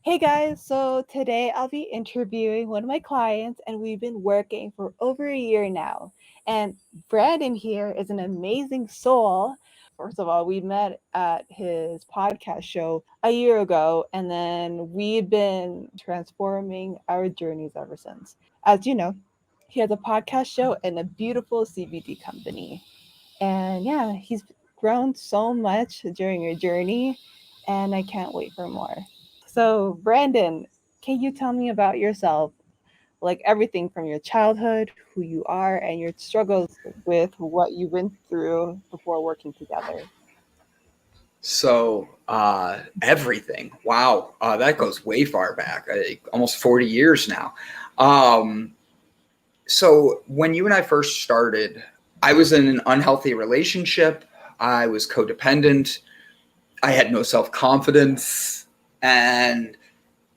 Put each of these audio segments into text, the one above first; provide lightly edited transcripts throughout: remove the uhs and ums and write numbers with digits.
Hey guys, so today I'll be interviewing one of my clients, and we've been working for over a year now. And Brandon here is an amazing soul. First of all, we met at his podcast show a year ago, and then we've been transforming our journeys ever since. As you know, he has a podcast show and a beautiful CBD company. And yeah, he's grown so much during your journey, and I can't wait for more. So, Brandon, can you tell me about yourself? Like everything from your childhood, who you are, and your struggles with what you went through before working together. Everything. Wow. That goes way far back, almost 40 years now. Um, so when you and I first started, I was in an unhealthy relationship. I was codependent. I had no self-confidence. And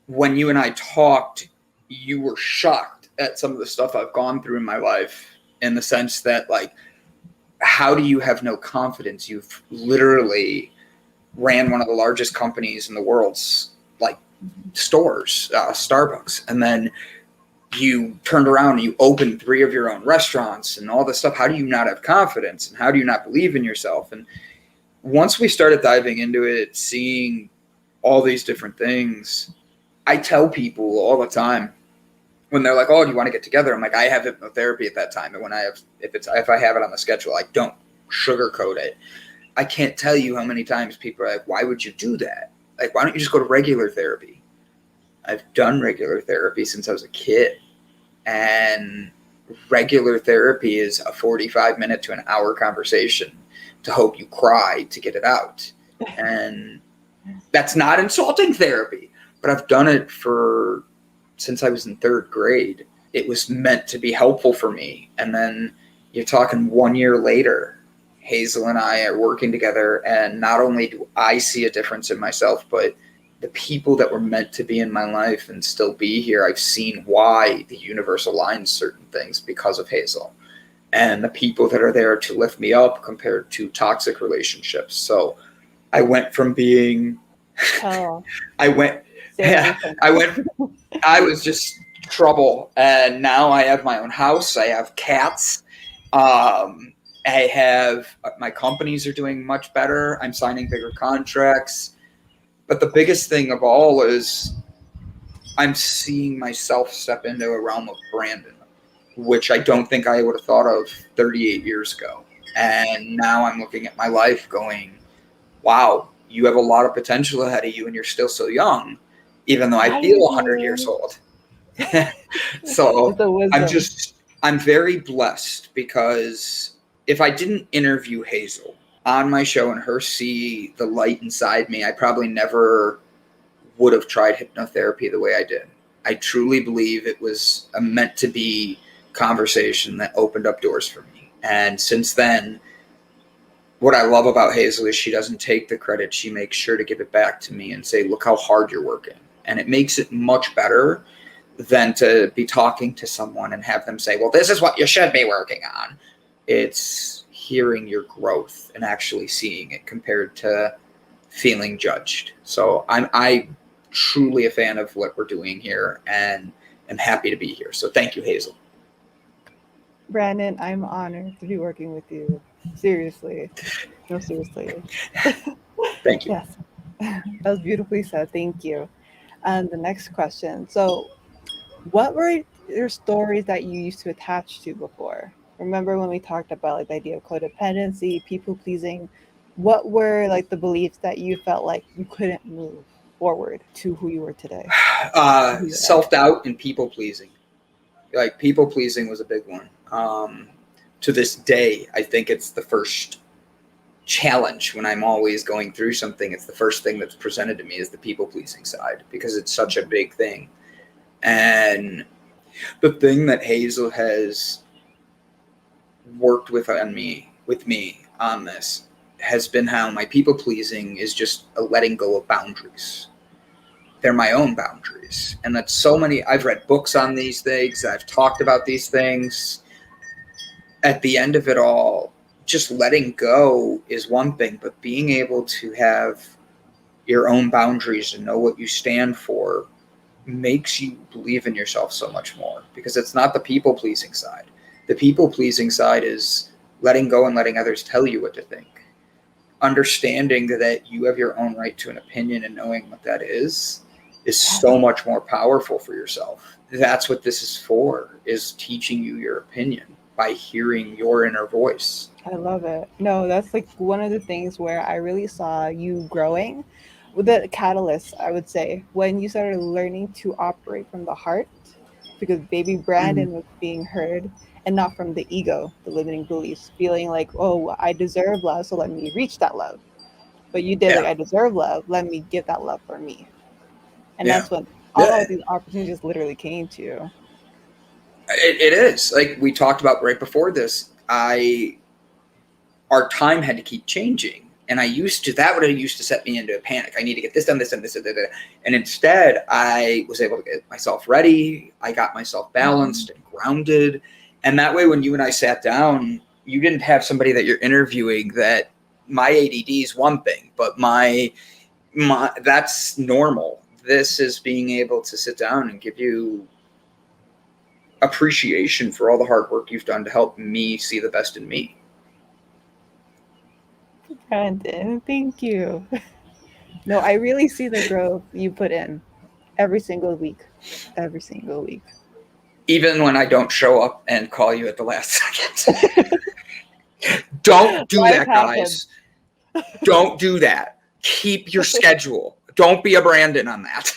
when you and I talked, you were shocked at some of the stuff I've gone through in my life, in the sense that, like, how do you have no confidence? You've literally ran one of the largest companies in the world's, like, stores, Starbucks, and then you turned around and you opened 3 of your own restaurants and all this stuff. How do you not have confidence, and how do you not believe in yourself? And once we started diving into it, seeing all these different things, I tell people all the time when they're like, "Oh, do you want to get together?" I'm like, I have hypnotherapy at that time, and when I have, if I have it on the schedule, I don't sugarcoat it. I can't tell you how many times people are like, "Why would you do that? Like, why don't you just go to regular therapy?" I've done regular therapy since I was a kid, and regular therapy is a 45-minute to an hour conversation to hope you cry to get it out. And that's not insulting therapy, but I've done it since I was in 3rd grade. It was meant to be helpful for me. And then you're talking 1 year later, Hazel and I are working together, and not only do I see a difference in myself, but the people that were meant to be in my life and still be here, I've seen why the universe aligns certain things because of Hazel, and the people that are there to lift me up compared to toxic relationships. So I went from being, Oh, I went, seriously. I was just trouble. And now I have my own house. I have cats. I have, my companies are doing much better. I'm signing bigger contracts. But the biggest thing of all is I'm seeing myself step into a realm of Brandon, which I don't think I would have thought of 38 years ago. And now I'm looking at my life going, wow, you have a lot of potential ahead of you, and you're still so young, even though I feel 100 years Right. old. It's So the wisdom. I'm very blessed, because if I didn't interview Hazel on my show and her see the light inside me, I probably never would have tried hypnotherapy the way I did. I truly believe it was a meant to be conversation that opened up doors for me. And since then, what I love about Hazel is she doesn't take the credit. She makes sure to give it back to me and say, look how hard you're working. And it makes it much better than to be talking to someone and have them say, well, this is what you should be working on. It's hearing your growth and actually seeing it, compared to feeling judged. So I truly a fan of what we're doing here, and am happy to be here. So thank you, Hazel. Brandon, I'm honored to be working with you. Seriously. No, seriously. Thank you. Yes. That was beautifully said. Thank you. And the next question. So, what were your stories that you used to attach to before? Remember when we talked about like the idea of codependency, people pleasing? What were like the beliefs that you felt like you couldn't move forward to who you were today, who you are? Self-doubt and people pleasing. Like, people pleasing was a big one. To this day, I think it's the first challenge when I'm always going through something. It's the first thing that's presented to me, is the people pleasing side, because it's such a big thing. And the thing that Hazel has worked with me on this, has been how my people pleasing is just a letting go of boundaries. They're my own boundaries. And that's so many, I've read books on these things, I've talked about these things. At the end of it all, just letting go is one thing, but being able to have your own boundaries and know what you stand for makes you believe in yourself so much more, because it's not the people pleasing side. The people pleasing side is letting go and letting others tell you what to think. Understanding that you have your own right to an opinion and knowing what that is so much more powerful for yourself. That's what this is for, is teaching you your opinion by hearing your inner voice. I love it. No, that's like one of the things where I really saw you growing with the catalyst, I would say, when you started learning to operate from the heart, because baby Mhm. Brandon was being heard and not from the ego, the limiting beliefs, feeling like, oh, I deserve love, so let me reach that love. But you did like, Yeah, I deserve love, let me give that love for me. And yeah, that's when all yeah. of these opportunities literally came to you. It is like we talked about right before this. Our time had to keep changing. And that would have used to set me into a panic. I need to get this done, this done, this done, and instead I was able to get myself ready. I got myself Mhm. balanced and grounded. And that way, when you and I sat down, you didn't have somebody that you're interviewing that my ADD is one thing, but my that's normal. This is being able to sit down and give you appreciation for all the hard work you've done to help me see the best in me. Brandon, thank you. No, I really see the growth you put in every single week. Every single week. Even when I don't show up and call you at the last second. Don't do Life that, happens. guys. Don't do that. Keep your schedule. Don't be a Brandon on that.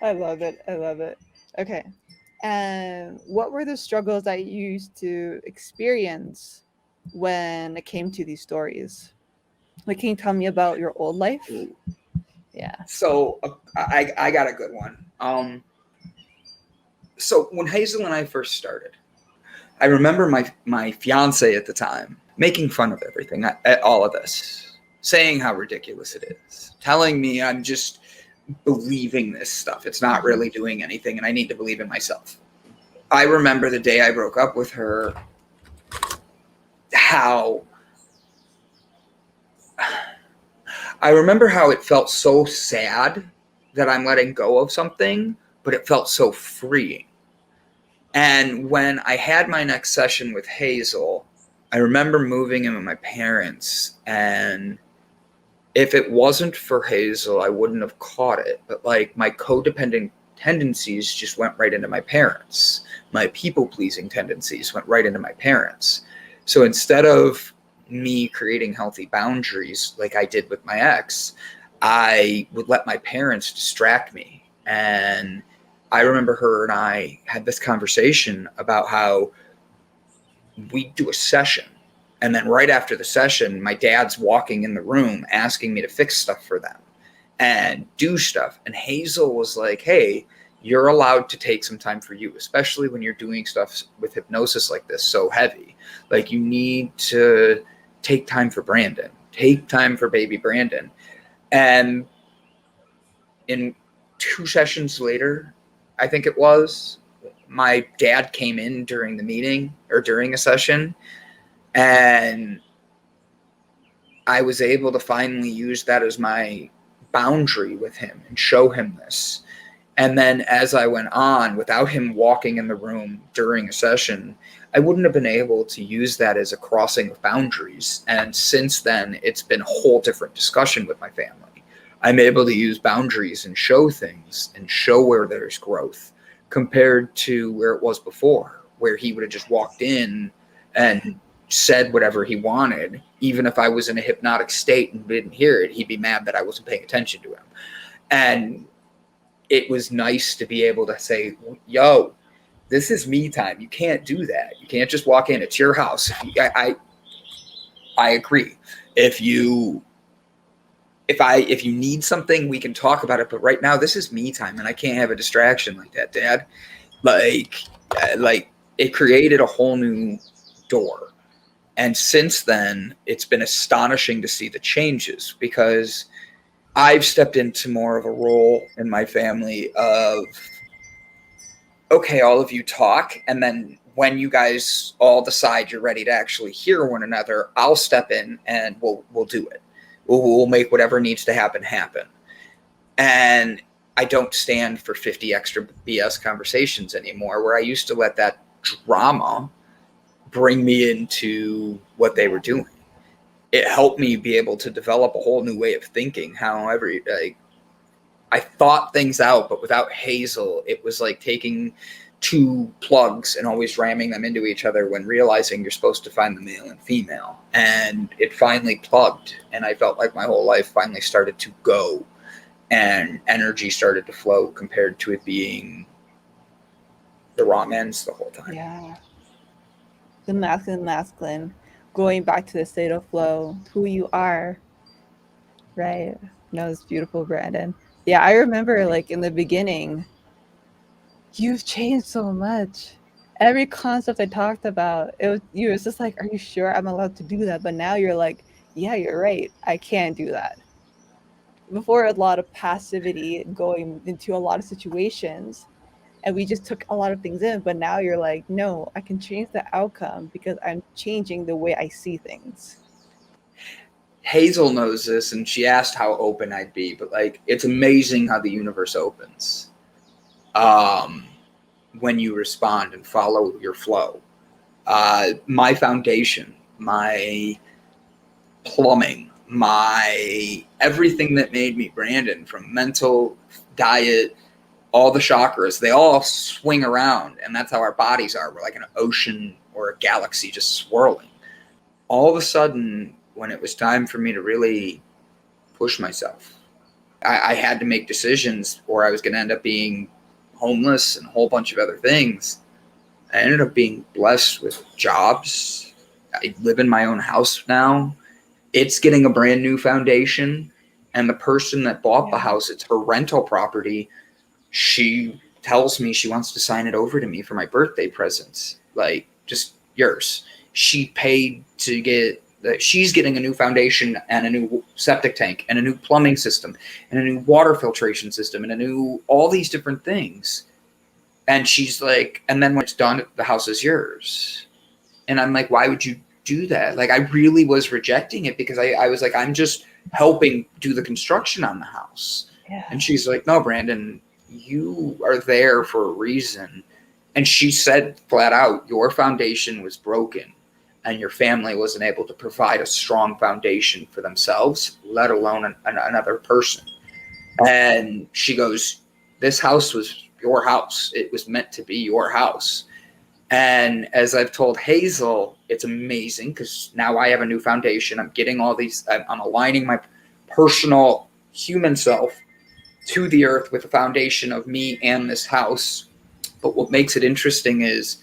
I love it. I love it. Okay. And what were the struggles that you used to experience when it came to these stories? Like, can you tell me about your old life? Yeah. So I got a good one. So when Hazel and I first started, I remember my fiance at the time making fun of everything, at all of this, saying how ridiculous it is, telling me I'm just believing this stuff. It's not Mhm. really doing anything, and I need to believe in myself. I remember the day I broke up with her, how I remember how it felt so sad that I'm letting go of something, but it felt so freeing. And when I had my next session with Hazel, I remember moving in with my parents. And if it wasn't for Hazel, I wouldn't have caught it. But like my codependent tendencies just went right into my parents. My people pleasing tendencies went right into my parents. So instead of me creating healthy boundaries like I did with my ex, I would let my parents distract me. And I remember her and I had this conversation about how we do a session. And then right after the session, my dad's walking in the room asking me to fix stuff for them and do stuff. And Hazel was like, hey, you're allowed to take some time for you, especially when you're doing stuff with hypnosis like this, so heavy. Like, you need to take time for Brandon, take time for baby Brandon. And in 2 sessions later, I think it was, my dad came in during the meeting or during a session, and I was able to finally use that as my boundary with him and show him this. And then as I went on, without him walking in the room during a session, I wouldn't have been able to use that as a crossing of boundaries. And since then, it's been a whole different discussion with my family. I'm able to use boundaries and show things and show where there's growth compared to where it was before, where he would have just walked in and said whatever he wanted. Even if I was in a hypnotic state and didn't hear it, he'd be mad that I wasn't paying attention to him. And it was nice to be able to say, yo, this is me time. You can't do that. You can't just walk in. It's your house. I agree. If you if you need something, we can talk about it. But right now, this is me time, and I can't have a distraction like that, Dad. Like, like it created a whole new door. And since then, it's been astonishing to see the changes, because I've stepped into more of a role in my family of, okay, all of you talk, and then when you guys all decide you're ready to actually hear one another, I'll step in and we'll do it. we'll make whatever needs to happen happen. And I don't stand for 50 extra BS conversations anymore, where I used to let that drama bring me into what they were doing. It helped me be able to develop a whole new way of thinking. However, I thought things out, but without Hazel, it was like taking two plugs and always ramming them into each other, when realizing you're supposed to find the male and female. And it finally plugged, and I felt like my whole life finally started to go, and energy started to flow, compared to it being the wrong ends the whole time. Yeah. The masculine, going back to the state of flow, who you are, right? No, it's beautiful, Brandon. Yeah, I remember like in the beginning, you've changed so much. Every concept I talked about, it was just like, are you sure I'm allowed to do that? But now you're like, yeah, you're right. I can do that. Before, a lot of passivity going into a lot of situations, and we just took a lot of things in, but now you're like, no, I can change the outcome because I'm changing the way I see things. Hazel knows this, and she asked how open I'd be, but like, it's amazing how the universe opens when you respond and follow your flow. My foundation, my plumbing, my everything that made me Brandon, from mental, diet, all the chakras, they all swing around, and that's how our bodies are. We're like an ocean or a galaxy just swirling. All of a sudden, when it was time for me to really push myself, I had to make decisions, or I was going to end up being homeless and a whole bunch of other things. I ended up being blessed with jobs. I live in my own house now. It's getting a brand new foundation. And the person that bought the house, it's her rental property. She tells me she wants to sign it over to me for my birthday presents. Like, just yours. She paid to get, she's getting a new foundation and a new septic tank and a new plumbing system and a new water filtration system and a new, all these different things. And she's like, and then when it's done, the house is yours. And I'm like, why would you do that? Like, I really was rejecting it, because I was like, I'm just helping do the construction on the house. Yeah. And she's like, no, Brandon, you are there for a reason. And she said flat out, your foundation was broken, and your family wasn't able to provide a strong foundation for themselves, let alone another person. And she goes, this house was your house. It was meant to be your house. And as I've told Hazel, it's amazing, because now I have a new foundation. I'm getting all these, I'm aligning my personal human self to the earth with the foundation of me and this house. But what makes it interesting is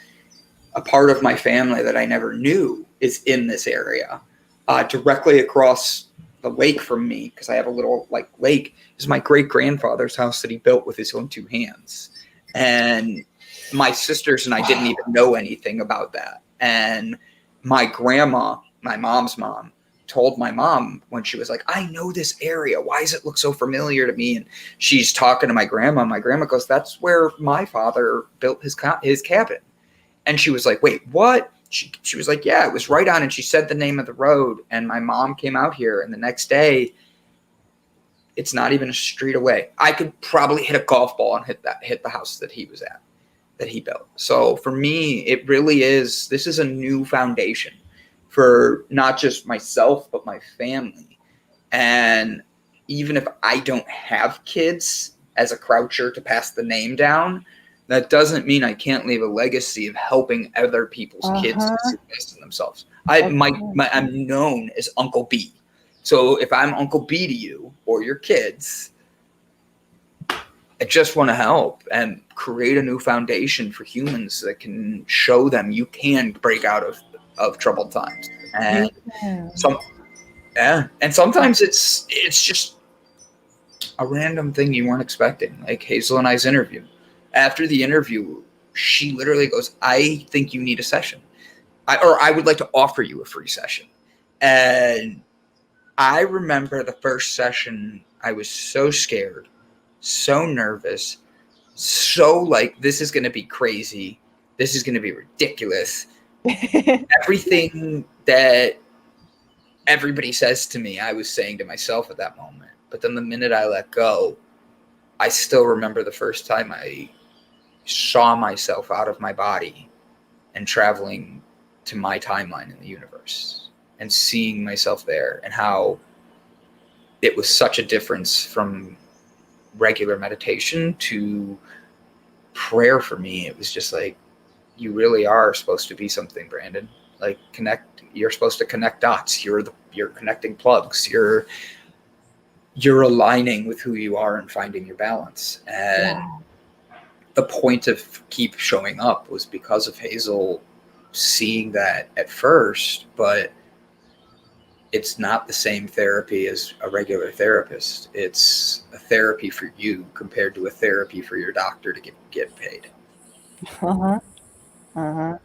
a part of my family that I never knew is in this area, directly across the lake from me, because I have a little like lake, is my great grandfather's house that he built with his own two hands. And my sisters and I didn't even know anything about that. And my grandma, my mom's mom, told my mom when she was like, I know this area. Why does it look so familiar to me? And she's talking to my grandma. My grandma goes, that's where my father built his cabin. And she was like, wait, what? She was like, yeah, it was right on. And she said the name of the road. And my mom came out here, and the next day, it's not even a street away. I could probably hit a golf ball and hit the house that he was at, that he built. So for me, it really is, this is a new foundation for not just myself, but my family. And even if I don't have kids as a Croucher to pass the name down, that doesn't mean I can't leave a legacy of helping other people's kids to invest in themselves. I'm known as Uncle B. So if I'm Uncle B to you or your kids, I just want to help and create a new foundation for humans that can show them you can break out of troubled times. And and sometimes it's just a random thing you weren't expecting, like Hazel and I's interview. After the interview, she literally goes, I think you need a session. I would like to offer you a free session. And I remember the first session, I was so scared, so nervous, so like, this is going to be crazy. This is going to be ridiculous. Everything that everybody says to me, I was saying to myself at that moment. But then the minute I let go, I still remember the first time I saw myself out of my body and traveling to my timeline in the universe and seeing myself there, and how it was such a difference from regular meditation to prayer for me. It was just like, you really are supposed to be something, Brandon. Like, you're supposed to connect dots. You're connecting plugs. You're aligning with who you are and finding your balance. And Yeah. the point of keep showing up was because of Hazel seeing that at first, but it's not the same therapy as a regular therapist. It's a therapy for you compared to a therapy for your doctor to get paid. Uh-huh. Uh-huh.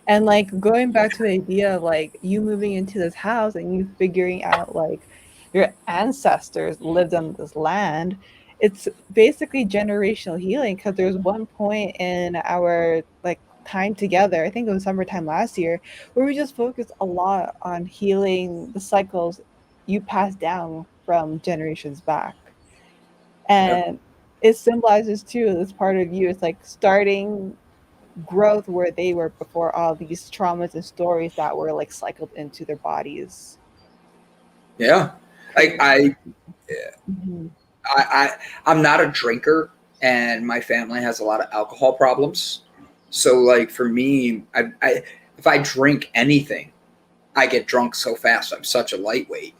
And like going back to the idea of like you moving into this house and you figuring out like your ancestors lived on this land, it's basically generational healing because there's one point in our like time together, I think it was summertime last year, where we just focused a lot on healing the cycles you passed down from generations back. Yep. And it symbolizes too this part of you. It's like starting growth where they were before all these traumas and stories that were like cycled into their bodies. Yeah. Like Crazy. Mhm. I I'm not a drinker, and my family has a lot of alcohol problems. So like for me, I if I drink anything, I get drunk so fast. I'm such a lightweight.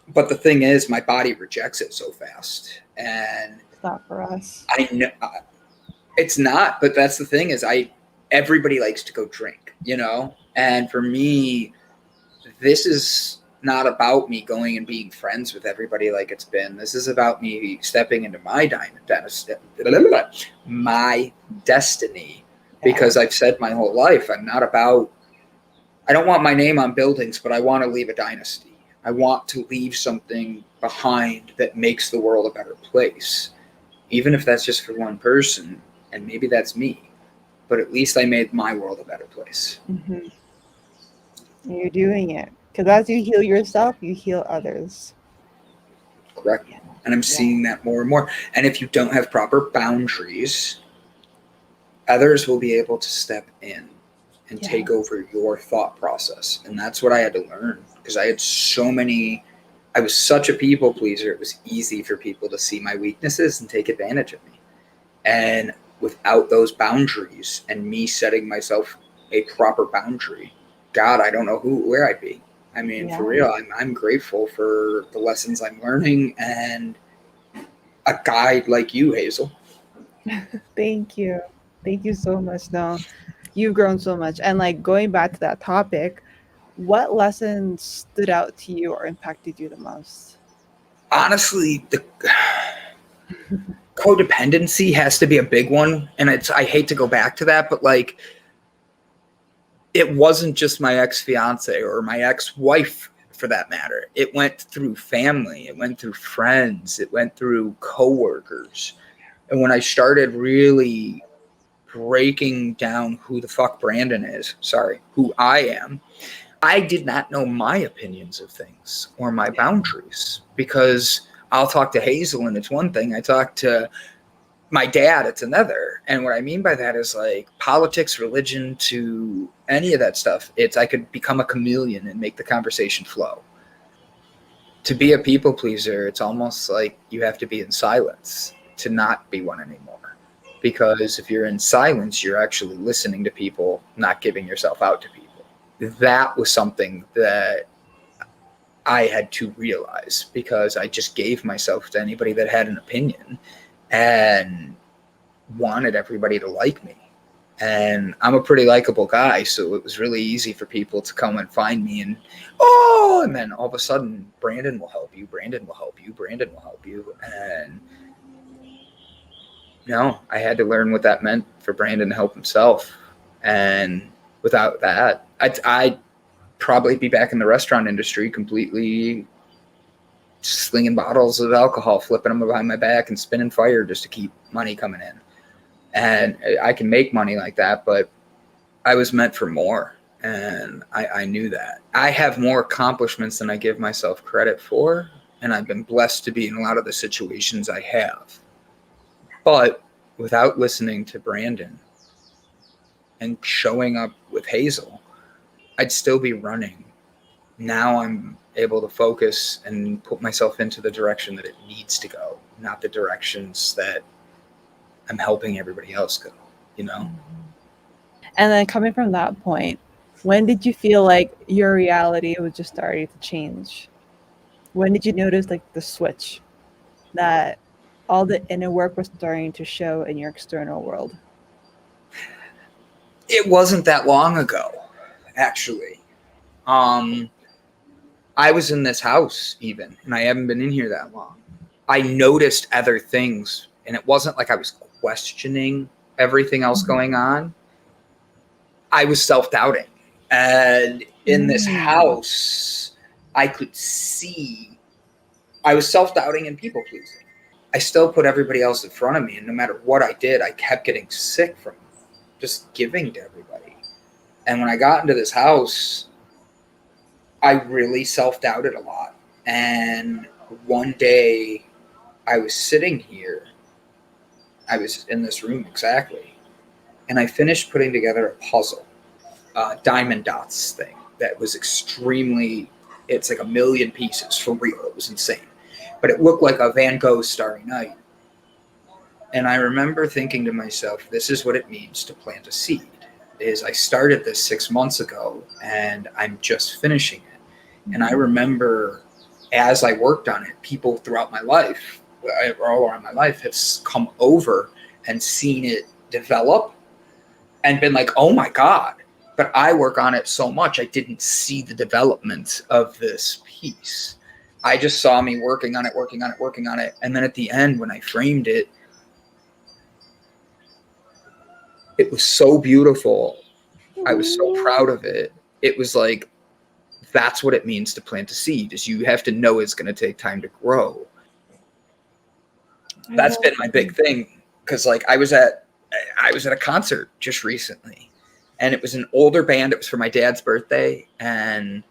But the thing is, my body rejects it so fast, and It's not for us. I know it's not. But that's the thing is, I everybody likes to go drink, and for me, this is not about me going and being friends with everybody like it's been. This is about me stepping into my destiny, Yeah. because I've said my whole life, I don't want my name on buildings, but I want to leave a dynasty. I want to leave something behind that makes the world a better place, even if that's just for one person, and maybe that's me, but at least I made my world a better place. Hmm. You're doing it because as you heal yourself, you heal others. Correct. Yeah. And I'm Yeah. seeing that more and more. And if you don't have proper boundaries, others will be able to step in and take Yes. over your thought process. And that's what I had to learn, because I was such a people pleaser. It was easy for people to see my weaknesses and take advantage of me. And without those boundaries and me setting myself a proper boundary, God, I don't know where I'd be. I mean, for Yeah. real, I'm grateful for the lessons I'm learning and a guide like you, Hazel. Thank you. Thank you so much. No, you've grown so much. And like going back to that topic, what lessons stood out to you or impacted you the most? Honestly, the codependency has to be a big one, and I hate to go back to that, but like, it wasn't just my ex-fiance or my ex-wife, for that matter. It went through family, it went through friends, it went through coworkers. And when I started really breaking down who the fuck Brandon is, sorry, who I am, I did not know my opinions of things or my boundaries, because I'll talk to Hazel and it's one thing. I talk to my dad, it's another. And what I mean by that is like politics, religion, to any of that stuff. I could become a chameleon and make the conversation flow. To be a people pleaser, it's almost like you have to be in silence to not be one anymore. Because if you're in silence, you're actually listening to people, not giving yourself out to people. That was something that I had to realize, because I just gave myself to anybody that had an opinion and wanted everybody to like me. And I'm a pretty likable guy, so it was really easy for people to come and find me and then all of a sudden, Brandon will help you, Brandon will help you, Brandon will help you. And no, I had to learn what that meant for Brandon to help himself. And without that, I'd probably be back in the restaurant industry completely slinging bottles of alcohol, flipping them behind my back and spinning fire just to keep money coming in. And I can make money like that, but I was meant for more. And I knew that. I have more accomplishments than I give myself credit for, and I've been blessed to be in a lot of the situations I have. But without listening to Brandon and showing up with Hazel, I'd still be running. Now I'm able to focus and put myself into the direction that it needs to go, not the directions that I'm helping everybody else go, you know? And then coming from that point, when did you feel like your reality was just starting to change? When did you notice like the switch that all the inner work was starting to show in your external world? It wasn't that long ago, actually. I was in this house even, and I haven't been in here that long. I noticed other things, and it wasn't like I was questioning everything else going on. I was self-doubting. And in this house, I could see I was self-doubting and people-pleasing. I still put everybody else in front of me, and no matter what I did, I kept getting sick from just giving to everybody. And when I got into this house, I really self-doubted a lot. And one day I was sitting here, I was in this room exactly, and I finished putting together a puzzle, diamond dots thing that was extremely, it's like 1,000,000 pieces for real. It was insane. But it looked like a Van Gogh Starry Night. And I remember thinking to myself, this is what it means to plant a seed. Is I started this 6 months ago and I'm just finishing it. And I remember as I worked on it, people throughout my life, all around my life, have come over and seen it develop and been like, oh my God. But I work on it so much, I didn't see the development of this piece. I just saw me working on it. And then at the end, when I framed it, it was so beautiful. I was so proud of it. It was like, that's what it means to plant a seed, is you have to know it's going to take time to grow. That's been my big thing. Cause like I was at a concert just recently, and it was an older band. It was for my dad's birthday. And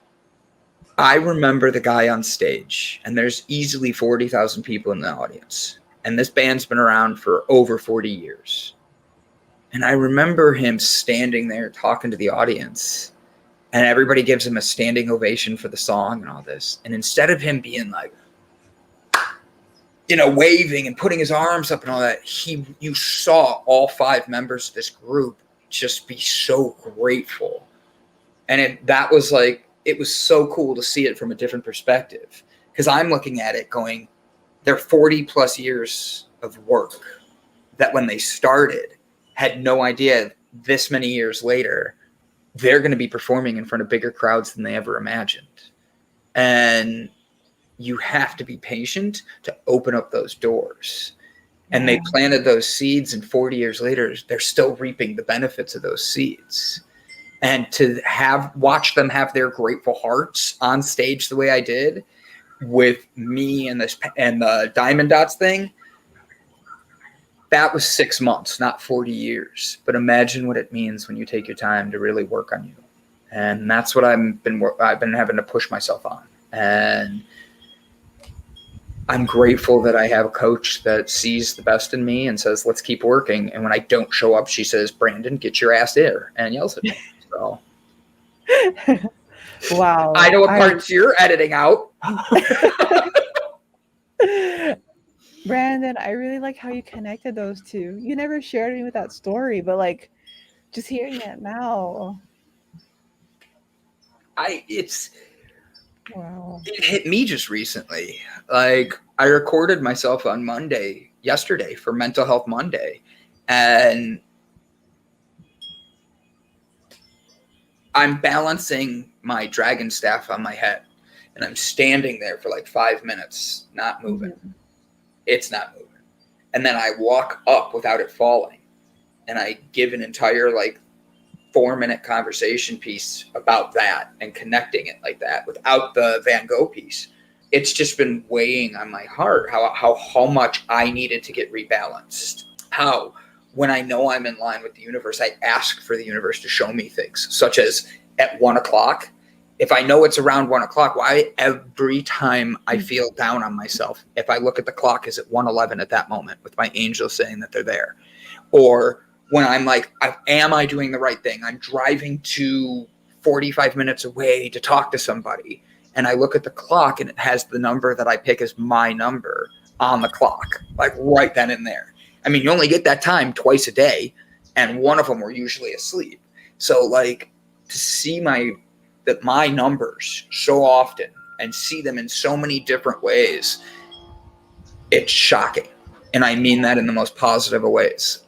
I remember the guy on stage, and there's easily 40,000 people in the audience. And this band's been around for over 40 years. And I remember him standing there talking to the audience, and everybody gives him a standing ovation for the song and all this. And instead of him being like, waving and putting his arms up and all that, you saw all 5 members of this group just be so grateful. And that was like, it was so cool to see it from a different perspective, because I'm looking at it going, they're 40 plus years of work that when they started had no idea this many years later they're going to be performing in front of bigger crowds than they ever imagined. And you have to be patient to open up those doors. And they planted those seeds, and 40 years later, they're still reaping the benefits of those seeds. And to watch them have their grateful hearts on stage the way I did with me and the diamond dots thing, that was 6 months, not 40 years. But imagine what it means when you take your time to really work on you. And that's what I've been having to push myself on. And I'm grateful that I have a coach that sees the best in me and says, let's keep working. And when I don't show up, she says, Brandon, get your ass there, and yells at me. So wow. I know what parts you're editing out. Brandon, I really like how you connected those two. You never shared me with that story, but like just hearing it now. Wow. It hit me just recently. Like, I recorded myself on yesterday for Mental Health Monday, and I'm balancing my dragon staff on my head, and I'm standing there for like 5 minutes, not moving. Mm-hmm. It's not moving. And then I walk up without it falling, and I give an entire 4-minute conversation piece about that and connecting it like that without the Van Gogh piece. It's just been weighing on my heart how much I needed to get rebalanced. How when I know I'm in line with the universe, I ask for the universe to show me things, such as at 1 o'clock. If I know it's around 1 o'clock, why every time I feel down on myself, if I look at the clock, is it 1:11 at that moment with my angel saying that they're there? Or when I'm like, am I doing the right thing? I'm driving to 45 minutes away to talk to somebody, and I look at the clock and it has the number that I pick as my number on the clock, like right then and there. I mean, you only get that time twice a day, and one of them we're usually asleep. So like to see my numbers so often and see them in so many different ways, it's shocking. And I mean that in the most positive of ways.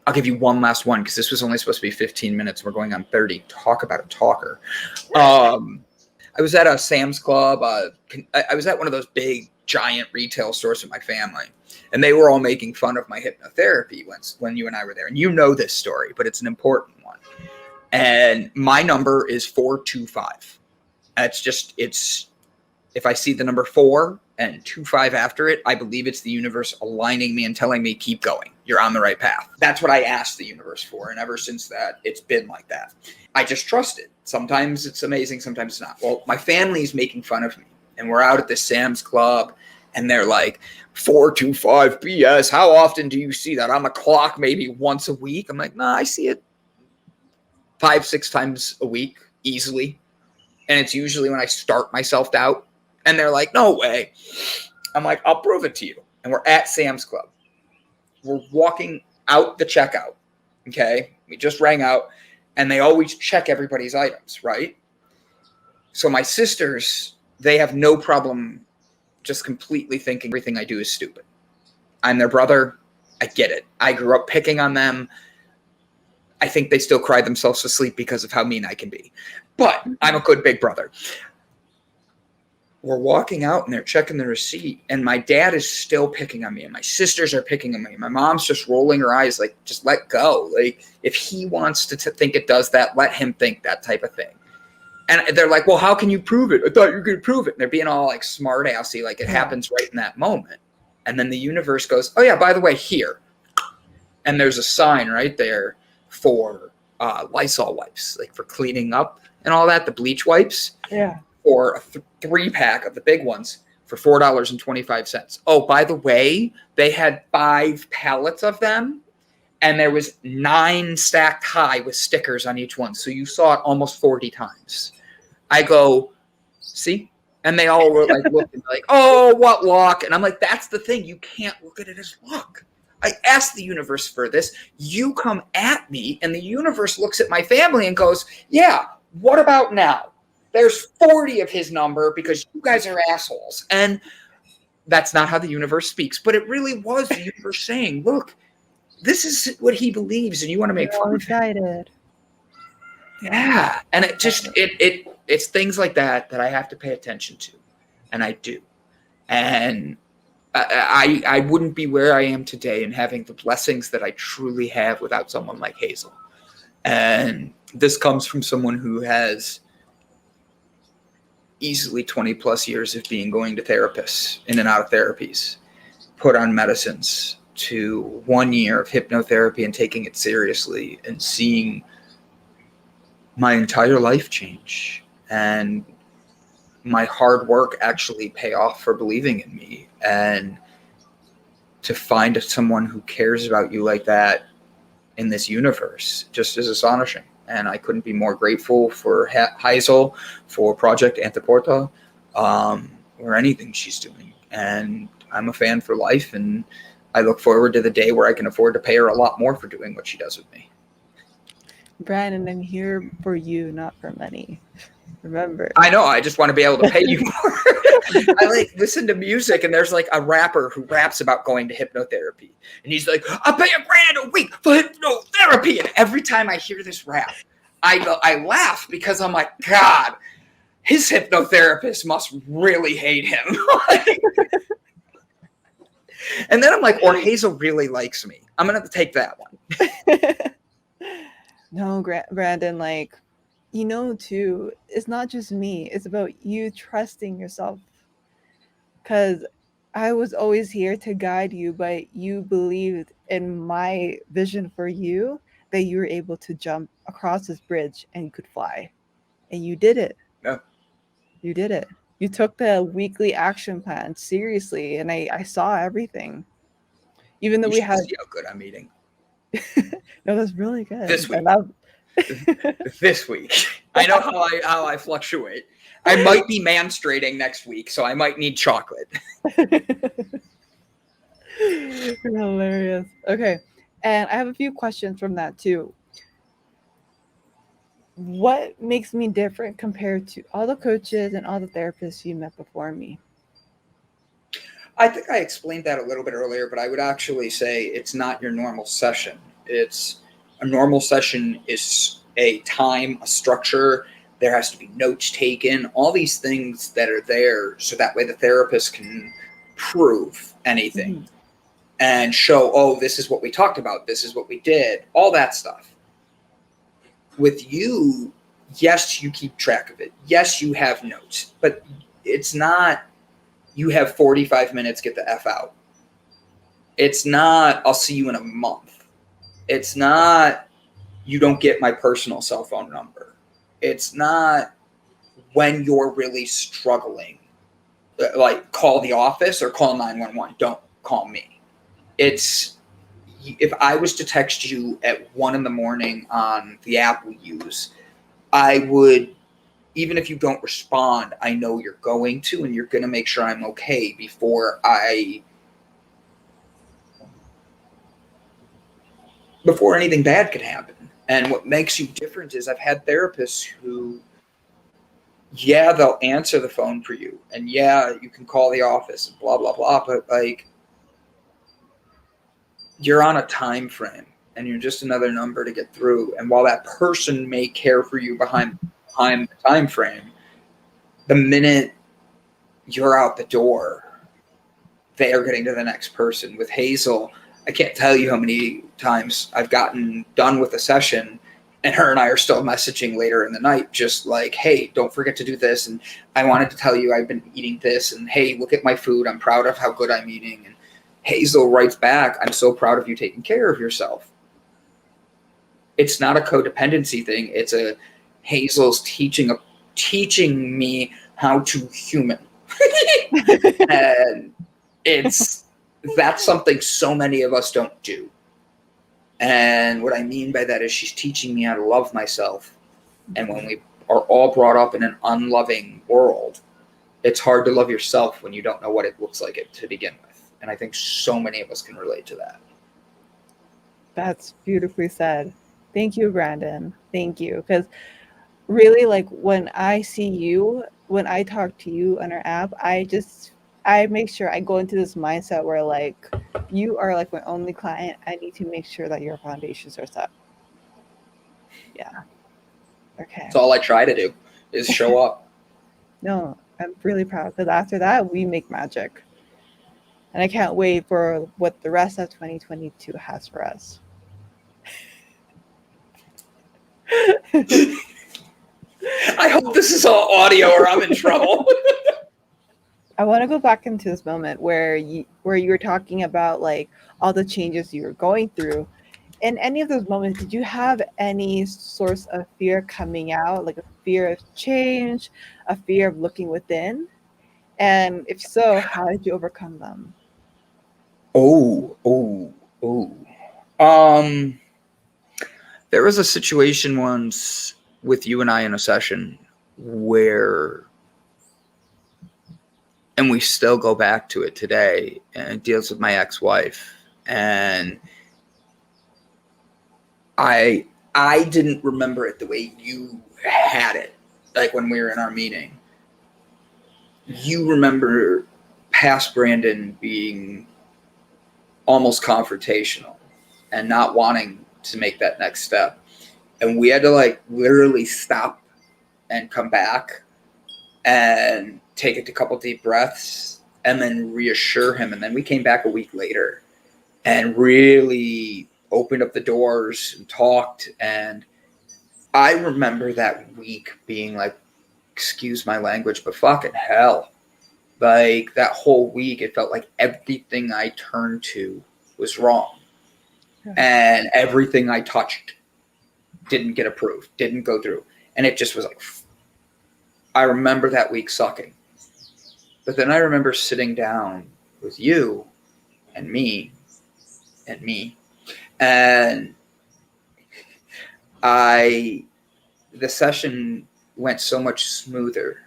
I'll give you one last one because this was only supposed to be 15 minutes. We're going on 30. Talk about a talker. I was at a Sam's Club. I was at one of those big, giant retail stores with my family, and they were all making fun of my hypnotherapy when you and I were there. And you know this story, but it's an important one. And my number is 425. It's if I see the number 4 and 25 after it, I believe it's the universe aligning me and telling me, keep going. You're on the right path. That's what I asked the universe for. And ever since that, it's been like that. I just trust it. Sometimes it's amazing, sometimes it's not. Well, my family's making fun of me, and we're out at the Sam's Club, and they're like, 425 BS. How often do you see that on the clock? Maybe once a week. I'm like, no, I see it 5-6 times a week easily. And it's usually when I start my self-doubt. And they're like, no way. I'm like, I'll prove it to you. And we're at Sam's Club. We're walking out the checkout. Okay. We just rang out, and they always check everybody's items, right? So my sisters, they have no problem just completely thinking everything I do is stupid. I'm their brother. I get it. I grew up picking on them. I think they still cry themselves to sleep because of how mean I can be. But I'm a good big brother. We're walking out, and they're checking the receipt, and my dad is still picking on me, and my sisters are picking on me. My mom's just rolling her eyes like, just let go. Like, if he wants to think it does that, let him think that type of thing. And they're like, well, how can you prove it? I thought you were going to prove it. And they're being all like smart assy, like it happens right in that moment. And then the universe goes, oh yeah, by the way, here. And there's a sign right there for Lysol wipes, like for cleaning up and all that, the bleach wipes. Yeah. Or a 3-pack of the big ones for $4.25. Oh, by the way, they had 5 pallets of them, and there was 9 stacked high with stickers on each one. So you saw it almost 40 times. I go, see? And they all were like looking like, oh, what luck. And I'm like, that's the thing. You can't look at it as luck. I asked the universe for this. You come at me, and the universe looks at my family and goes, yeah, what about now? There's 40 of his number because you guys are assholes. And that's not how the universe speaks. But it really was the universe saying, look, this is what he believes, and you want to make fun of him. Guided. Yeah. And it just, it's things like that I have to pay attention to. And I do. And I wouldn't be where I am today and having the blessings that I truly have without someone like Hazel. And this comes from someone who has easily 20 plus years of going to therapists, in and out of therapies, put on medicines, to 1 year of hypnotherapy and taking it seriously and seeing my entire life change and my hard work actually pay off for believing in me. And to find someone who cares about you like that in this universe just is astonishing. And I couldn't be more grateful for Hazel, for Project Antiporta, or anything she's doing. And I'm a fan for life, and I look forward to the day where I can afford to pay her a lot more for doing what she does with me. Brandon, I'm here for you, not for money. Remember. I know. I just want to be able to pay you more. I like listen to music, and there's like a rapper who raps about going to hypnotherapy, and he's like, "I'll pay $1,000 a week for hypnotherapy." And every time I hear this rap, I laugh because I'm like, God, his hypnotherapist must really hate him. And then I'm like, or Hazel really likes me. I'm gonna have to take that one. No, Brandon, like, you know, too, it's not just me. It's about you trusting yourself. Because I was always here to guide you, but you believed in my vision for you that you were able to jump across this bridge and you could fly. And you did it. Yeah. You did it. You took the weekly action plan seriously, and I saw everything. Even though You we should had see how good I'm eating no, that's really good. this I week. love This week. I know how I fluctuate. I might be menstruating next week, so I might need chocolate. hilarious. Okay. And I have a few questions from that too. What makes me different compared to all the coaches and all the therapists you met before me? I think I explained that a little bit earlier, but I would actually say it's not your normal session. It's a normal session is a time, a structure. There has to be notes taken, all these things that are there so that way the therapist can prove anything Mhm. and show, oh, this is what we talked about, this is what we did, all that stuff. With you, yes, you keep track of it. Yes, you have notes, but it's not you have 45 minutes, get the F out. It's not, I'll see you in a month. It's not, you don't get my personal cell phone number. It's not when you're really struggling, like call the office or call 911. Don't call me. It's, if I was to text you at 1 a.m. on the app we use, I would, even if you don't respond, I know you're going to, and you're going to make sure I'm okay before anything bad could happen. And what makes you different is I've had therapists who, yeah, they'll answer the phone for you, and yeah, you can call the office and blah, blah, blah, but like, you're on a time frame and you're just another number to get through. And while that person may care for you behind the time frame, the minute you're out the door, they are getting to the next person. With Hazel, I can't tell you how many times I've gotten done with a session and her and I are still messaging later in the night, just like, hey, don't forget to do this. And I wanted to tell you I've been eating this. And hey, look at my food. I'm proud of how good I'm eating. And Hazel writes back, I'm so proud of you taking care of yourself. It's not a codependency thing. It's a Hazel's teaching me how to human. And that's something so many of us don't do. And what I mean by that is she's teaching me how to love myself. And when we are all brought up in an unloving world, it's hard to love yourself when you don't know what it looks like to begin with. And I think so many of us can relate to that. That's beautifully said. Thank you, Brandon. Thank you. Because really, like when I see you, when I talk to you on our app, I make sure I go into this mindset where like you are like my only client. I need to make sure that your foundations are set. Yeah. Okay. That's all I try to do is show up. No, I'm really proud because after that we make magic. And I can't wait for what the rest of 2022 has for us. I hope this is all audio or I'm in trouble. I want to go back into this moment where you were talking about like all the changes you were going through. In any of those moments, did you have any source of fear coming out, like a fear of change, a fear of looking within? And if so, how did you overcome them? Oh. Um, there was a situation once with you and I in a session where, and we still go back to it today, and it deals with my ex-wife. And I didn't remember it the way you had it, like when we were in our meeting. You remember past Brandon being almost confrontational and not wanting to make that next step. And we had to like literally stop and come back and take a couple deep breaths and then reassure him. And then we came back a week later and really opened up the doors and talked. And I remember that week being like, excuse my language, but fucking hell. Like that whole week, it felt like everything I turned to was wrong. Yeah. And everything I touched didn't get approved, didn't go through. And it just was like, I remember that week sucking. But then I remember sitting down with you and me and me, and the session went so much smoother.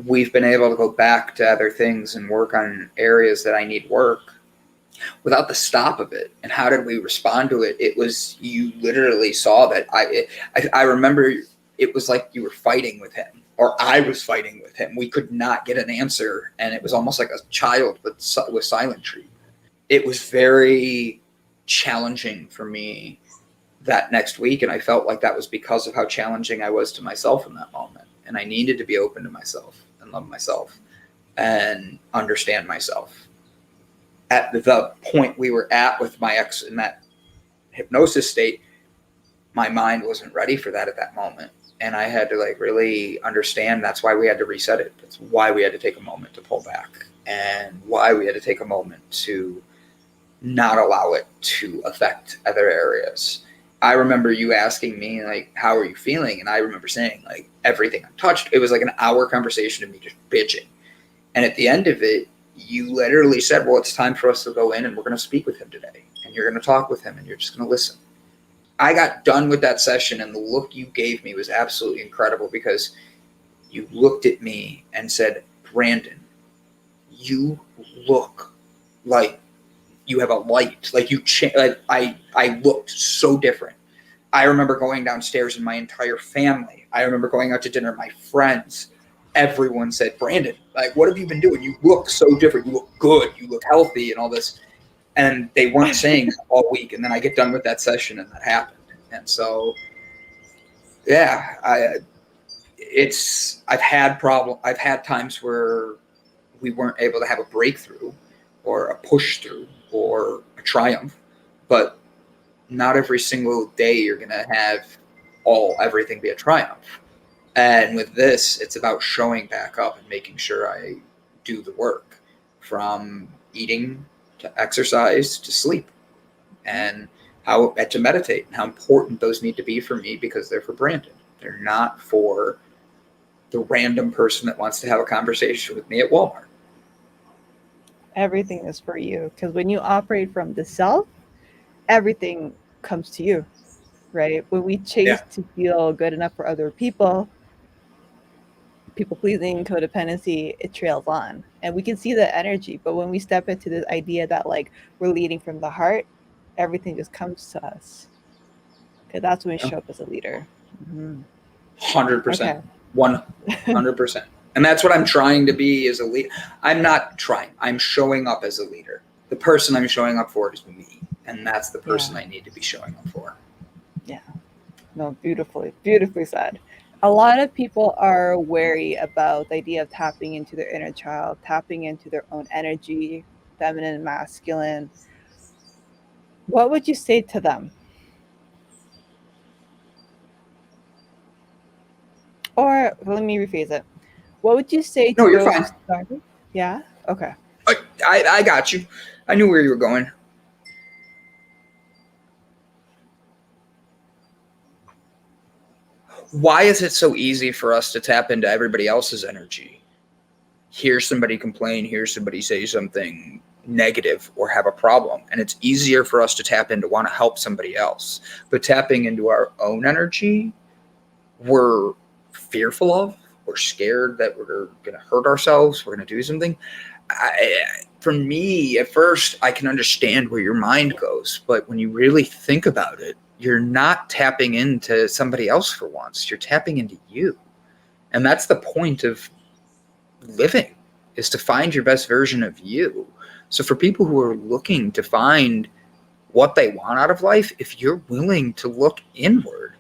We've been able to go back to other things and work on areas that I need work without the stop of it. And how did we respond to it? It was, you literally saw that I remember it was like you were fighting with him, or I was fighting with him. We could not get an answer, and it was almost like a child with silent treatment. It was very challenging for me that next week, and I felt like that was because of how challenging I was to myself in that moment. And I needed to be open to myself and love myself and understand myself. At the point we were at with my ex in that hypnosis state, my mind wasn't ready for that at that moment. And I had to like really understand that's why we had to reset it. That's why we had to take a moment to pull back, and why we had to take a moment to not allow it to affect other areas. I remember you asking me, like, how are you feeling? And I remember saying, like, everything I touched. It was like an hour conversation of me just bitching. And at the end of it, you literally said, well, it's time for us to go in and we're going to speak with him today. And you're going to talk with him and you're just going to listen. I got done with that session, and the look you gave me was absolutely incredible, because you looked at me and said, Brandon, you look like you have a light. Like you like I looked so different. I remember going downstairs and my entire family, I remember going out to dinner, my friends, everyone said, Brandon, like, what have you been doing? You look so different. You look good. You look healthy and all this. And they weren't saying that all week. And then I get done with that session and that happened. And so, yeah, I've had times where we weren't able to have a breakthrough or a push through or a triumph, but not every single day you're going to have everything be a triumph. And with this, it's about showing back up and making sure I do the work, from eating to exercise to sleep, and how to meditate, and how important those need to be for me, because they're for Brandon. They're not for the random person that wants to have a conversation with me at Walmart. Everything is for you, because when you operate from the self, everything comes to you, right? When we chase Yeah. to feel good enough for other people, people pleasing, codependency, it trails on. And we can see the energy. But when we step into this idea that like we're leading from the heart, everything just comes to us. Because that's when we show up as a leader. Mm-hmm. 100%. Okay. 100%. And that's what I'm trying to be as a leader. I'm not trying. I'm showing up as a leader. The person I'm showing up for is me. And that's the person Yeah. I need to be showing up for. Yeah. No, beautifully, beautifully said. A lot of people are wary about the idea of tapping into their inner child, tapping into their own energy, feminine, masculine. What would you say to them? Or let me rephrase it. What would you say No, to you're those who fine. started? Yeah? Okay. I got you. I knew where you were going. Why is it so easy for us to tap into everybody else's energy? Hear somebody complain, hear somebody say something negative or have a problem, and it's easier for us to tap into want to help somebody else. But tapping into our own energy, we're fearful of. We're scared that we're going to hurt ourselves. We're going to do something. For me, at first, I can understand where your mind goes, but when you really think about it, you're not tapping into somebody else for once. You're tapping into you. And that's the point of living, is to find your best version of you. So for people who are looking to find what they want out of life, if you're willing to look inward,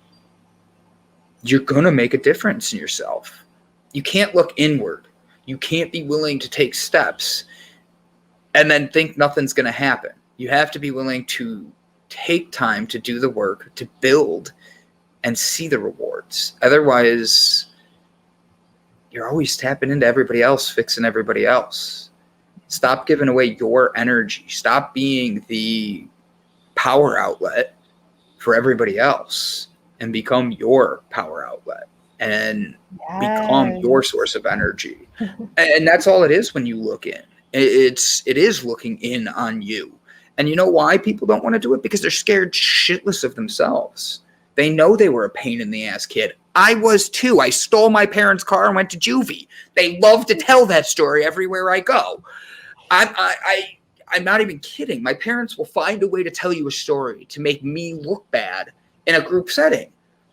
you're going to make a difference in yourself. You can't look inward. You can't be willing to take steps and then think nothing's going to happen. You have to be willing to take time to do the work, to build and see the rewards. Otherwise, you're always tapping into everybody else, fixing everybody else. Stop giving away your energy. Stop being the power outlet for everybody else. and become your power outlet and become your Yes. source of energy. And that's all it is when you look in. It is looking in on you. And you know why people don't want to do it? Because they're scared shitless of themselves. They know they were a pain in the ass kid. I was too. I stole my parents' car and went to juvie. They love to tell that story everywhere I go. I'm not even kidding. My parents will find a way to tell you a story to make me look bad in a group setting.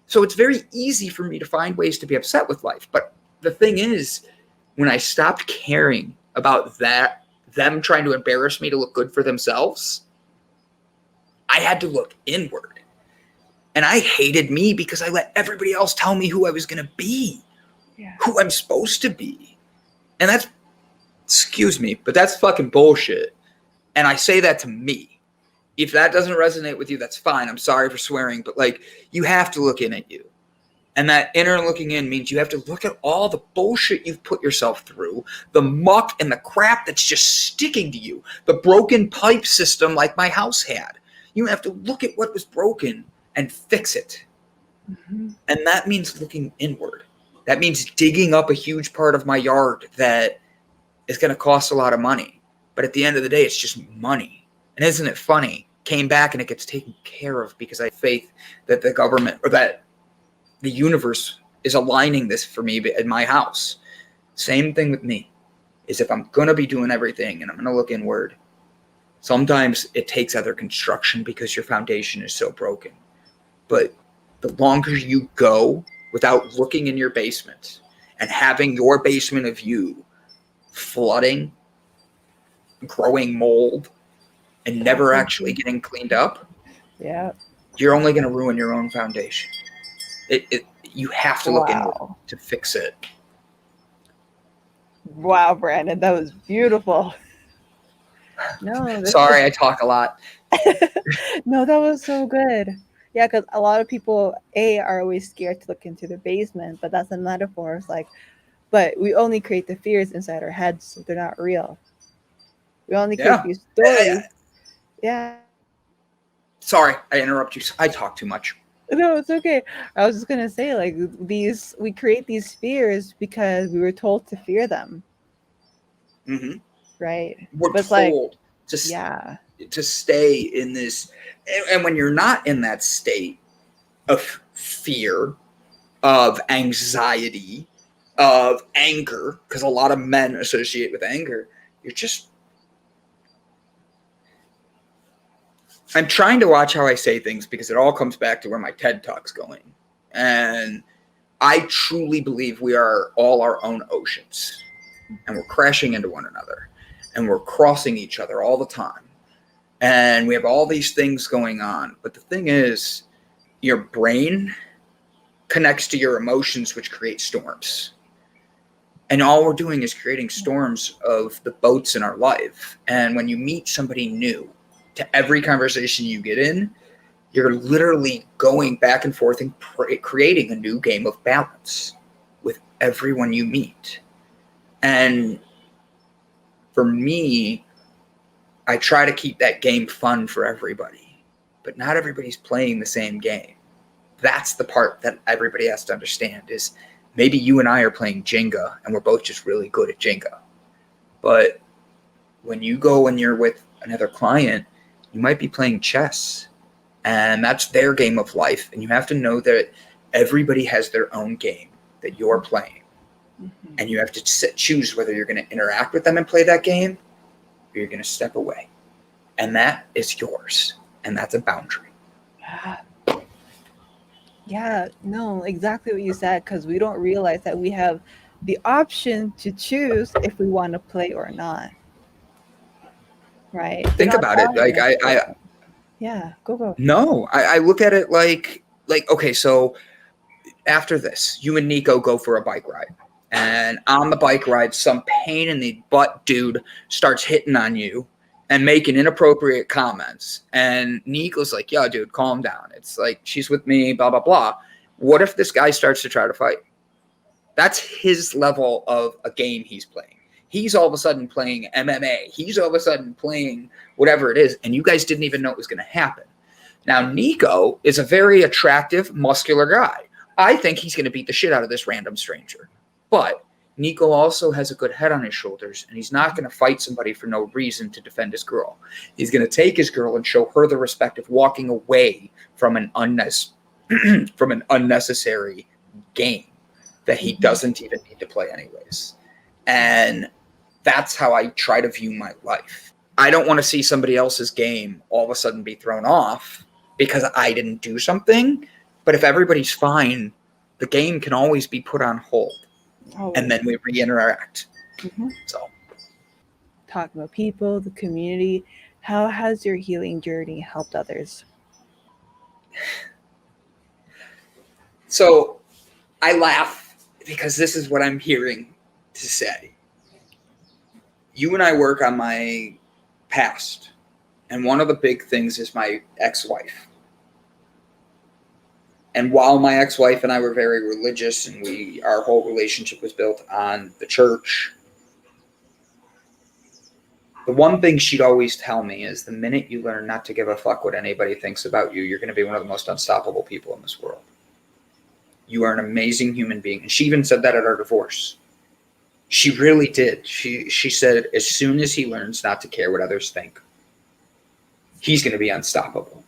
So it's very easy for me to find ways to be upset with life. But the thing is, when I stopped caring about that, them trying to embarrass me to look good for themselves, I had to look inward. And I hated me because I let everybody else tell me who I was going to be, Yeah. who I'm supposed to be. And that's, excuse me, but that's fucking bullshit. And I say that to me. If that doesn't resonate with you, that's fine. I'm sorry for swearing, but like, you have to look in at you. And that inner looking in means you have to look at all the bullshit you've put yourself through, the muck and the crap that's just sticking to you, the broken pipe system like my house had. You have to look at what was broken and fix it. Mm-hmm. And that means looking inward. That means digging up a huge part of my yard that is going to cost a lot of money. But at the end of the day, it's just money. And isn't it funny? Came back and it gets taken care of because I have faith that the government or that the universe is aligning this for me in my house. Same thing with me is if I'm going to be doing everything and I'm going to look inward, sometimes it takes other construction because your foundation is so broken. But the longer you go without looking in your basement and having your basement of you flooding, growing mold, and never actually getting cleaned up, Yeah. you're only going to ruin your own foundation. You have to look inward Wow. to fix it. Wow, Brandon, that was beautiful. No, Sorry, I talk a lot. no, that was so good. Yeah, because a lot of people are always scared to look into the basement, but that's a metaphor. It's like, but we only create the fears inside our heads, so they're not real. We only create Yeah. these stories. Yeah. Sorry, I interrupt you. I talk too much. No, it's okay. I was just gonna say, like, these we create these fears because we were told to fear them, Mm-hmm. right? We're But it's like, told yeah, to stay in this, and when you're not in that state of fear, of anxiety, of anger, because a lot of men associate with anger, you're just. I'm trying to watch how I say things because it all comes back to where my TED Talk's going. And I truly believe we are all our own oceans. And we're crashing into one another. And we're crossing each other all the time. And we have all these things going on. But the thing is, your brain connects to your emotions, which create storms. And all we're doing is creating storms of the boats in our life. And when you meet somebody new, to every conversation you get in, you're literally going back and forth and creating a new game of balance with everyone you meet. And for me, I try to keep that game fun for everybody, but not everybody's playing the same game. That's the part that everybody has to understand is maybe you and I are playing Jenga and we're both just really good at Jenga. But when you go and you're with another client, you might be playing chess, and that's their game of life. And you have to know that everybody has their own game that you're playing. mm-hmm. And you have to choose whether you're going to interact with them and play that game or you're going to step away. And that is yours. And that's a boundary. Yeah. Yeah, no, exactly what you said, because we don't realize that we have the option to choose if we want to play or not, right? They're Think not about it. telling Like us I to. Yeah, go. no, I look at it like, okay, so after this, you and Nico go for a bike ride. And on the bike ride, some pain in the butt dude starts hitting on you and making inappropriate comments. And Nico's like, yo, dude, calm down. It's like, she's with me, blah, blah, blah. What if this guy starts to try to fight? That's his level of a game he's playing. He's all of a sudden playing MMA. He's all of a sudden playing whatever it is. And you guys didn't even know it was going to happen. Now, Nico is a very attractive, muscular guy. I think he's going to beat the shit out of this random stranger. But Nico also has a good head on his shoulders, and he's not going to fight somebody for no reason to defend his girl. He's going to take his girl and show her the respect of walking away from an unnecessary game that he doesn't even need to play anyways. And that's how I try to view my life. I don't want to see somebody else's game all of a sudden be thrown off because I didn't do something. But if everybody's fine, the game can always be put on hold. And then we re-interact. So, talking about people, the community, how has your healing journey helped others? So I laugh because this is what I'm hearing to say. You and I work on my past, and one of the big things is my ex-wife. And while my ex-wife and I were very religious, and our whole relationship was built on the church, the one thing she'd always tell me is the minute you learn not to give a fuck what anybody thinks about you, you're going to be one of the most unstoppable people in this world. You are an amazing human being. And she even said that at our divorce. She really did. She said, as soon as he learns not to care what others think, he's going to be unstoppable.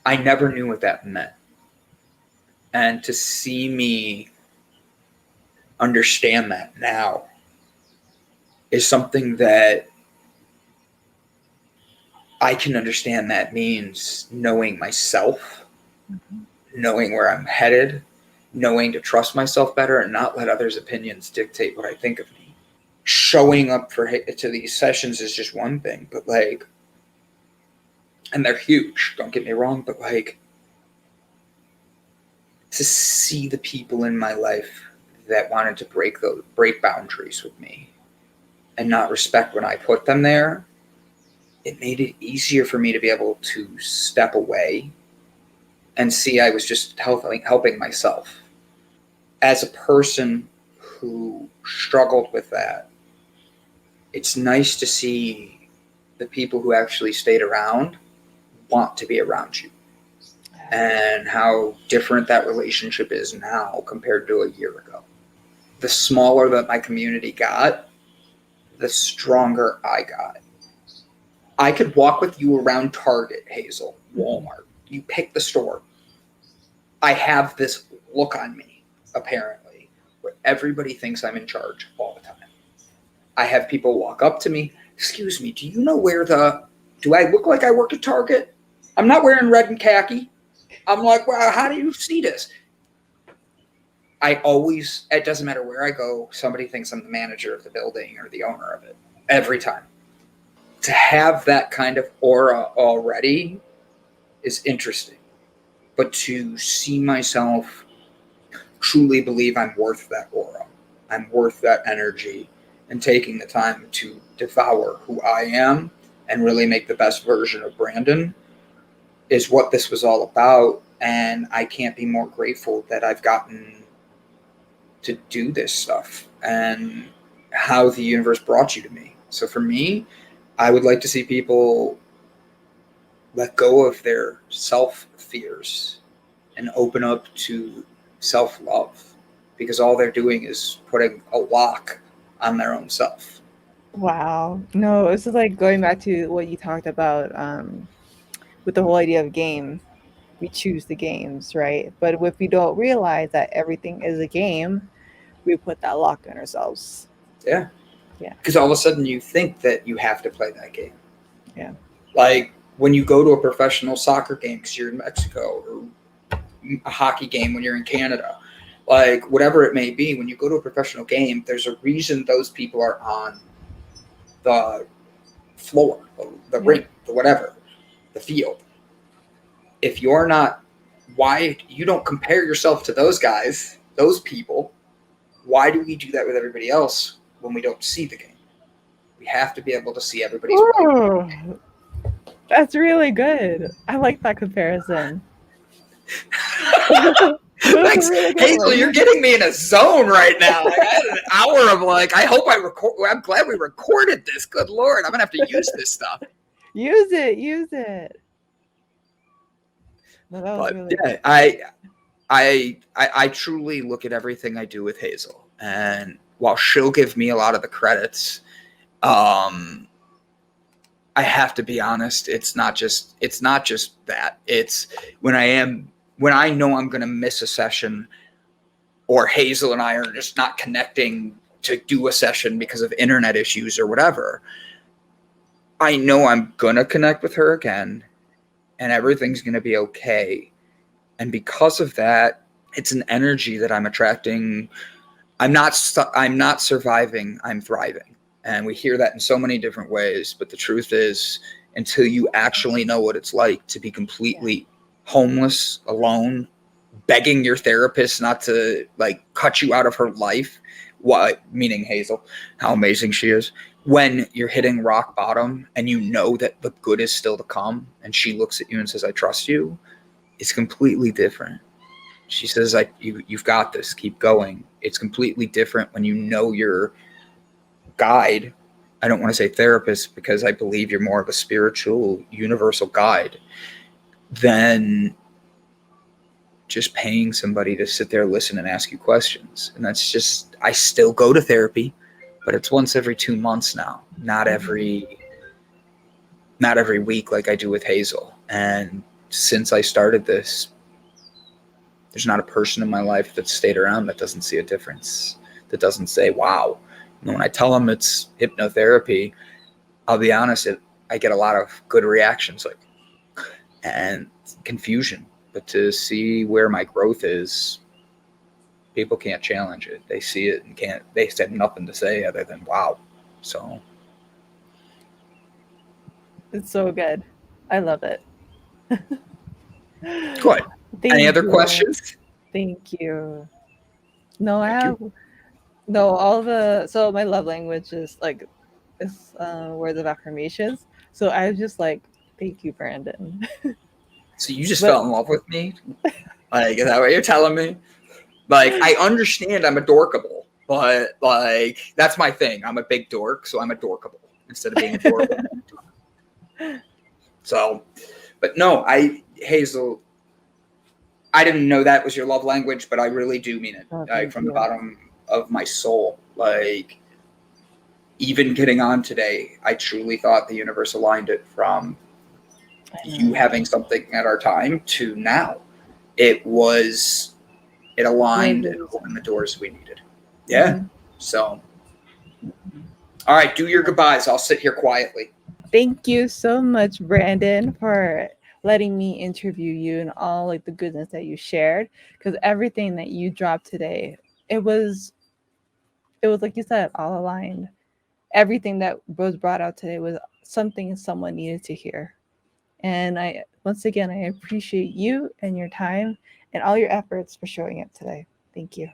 I never knew what that meant. And to see me understand that now is something that I can understand. That means knowing myself, knowing where I'm headed, knowing to trust myself better and not let others' opinions dictate what I think of me. Showing up to these sessions is just one thing, but and they're huge, don't get me wrong, but to see the people in my life that wanted to break boundaries with me and not respect when I put them there, it made it easier for me to be able to step away and see I was just helping myself. As a person who struggled with that, it's nice to see the people who actually stayed around want to be around you, and how different that relationship is now compared to a year ago. The smaller that my community got, the stronger I got. I could walk with you around Target, Hazel, Walmart. You pick the store. I have this look on me, apparently, where everybody thinks I'm in charge all the time. I have people walk up to me, excuse me, do you know do I look like I work at Target? I'm not wearing red and khaki. I'm like, well, how do you see this? It doesn't matter where I go, somebody thinks I'm the manager of the building or the owner of it, every time. To have that kind of aura already is interesting. But to see myself truly believe I'm worth that aura, I'm worth that energy, and taking the time to devour who I am and really make the best version of Brandon is what this was all about. And I can't be more grateful that I've gotten to do this stuff and how the universe brought you to me. So for me, I would like to see people let go of their self-fears and open up to self-love, because all they're doing is putting a lock on their own self. Wow. No, this is like going back to what you talked about with the whole idea of game. We choose the games, right? But if we don't realize that everything is a game, we put that lock on ourselves. Yeah. Yeah. Because all of a sudden you think that you have to play that game. Yeah. Like when you go to a professional soccer game because you're in Mexico, or a hockey game when you're in Canada, like whatever it may be, when you go to a professional game, there's a reason those people are on the floor, the rink, the whatever, the field. If you're not, why you don't compare yourself to those guys, those people? Why do we do that with everybody else when we don't see the game? We have to be able to see everybody's Ooh, that's really good. I like that comparison. Thanks, Really Hazel. You're getting me in a zone right now. I had an hour of I hope I record. I'm glad we recorded this. Good Lord, I'm gonna have to use this stuff. Use it. Use it. No, that was But really yeah, good. I truly look at everything I do with Hazel, and while she'll give me a lot of the credits, um, I have to be honest. It's not just that. It's when I know I'm going to miss a session, or Hazel and I are just not connecting to do a session because of internet issues or whatever. I know I'm going to connect with her again, and everything's going to be okay. And because of that, it's an energy that I'm attracting. I'm not surviving, I'm thriving. And we hear that in so many different ways, but the truth is, until you actually know what it's like to be Yeah. completely homeless, alone, begging your therapist not to like cut you out of her life, what meaning Hazel, how amazing she is, when you're hitting rock bottom and you know that the good is still to come, and she looks at you and says, I trust you, it's completely different. She says, like, you've got this, keep going. It's completely different when you know your guide. I don't want to say therapist because I believe you're more of a spiritual universal guide than just paying somebody to sit there, listen, and ask you questions. And that's just, I still go to therapy, but it's once every 2 months now, not every week like I do with Hazel. And since I started this, there's not a person in my life that's stayed around that doesn't see a difference, that doesn't say, wow. And when I tell them it's hypnotherapy, I'll be honest, I get a lot of good reactions, like, and confusion. But to see where my growth is, people can't challenge it. They see it and they have nothing to say other than wow. So, It's so good. I love it. good. Any Thank other you. questions? Thank you. No, I Thank you. have no all the so my love language is like is words of affirmations. So I was just like, thank you, Brandon. So you just But fell in love with me? Like, is that what you're telling me? Like, I understand I'm adorkable, but like that's my thing. I'm a big dork, so I'm adorkable instead of being adorable. So, but no, Hazel, I didn't know that was your love language, but I really do mean it, oh, like thank from the you. bottom of my soul. Like, even getting on today, I truly thought the universe aligned it from I you know. having something at our time to now. It was, it aligned and Roses. opened the doors we needed. Yeah. Mm-hmm. So, all right, do your goodbyes. I'll sit here quietly. Thank you so much, Brandon, for letting me interview you and all like the goodness that you shared. Because everything that you dropped today, it was it was like you said, all aligned. Everything that was brought out today was something someone needed to hear. And I once again I appreciate you and your time and all your efforts for showing up today. Thank you.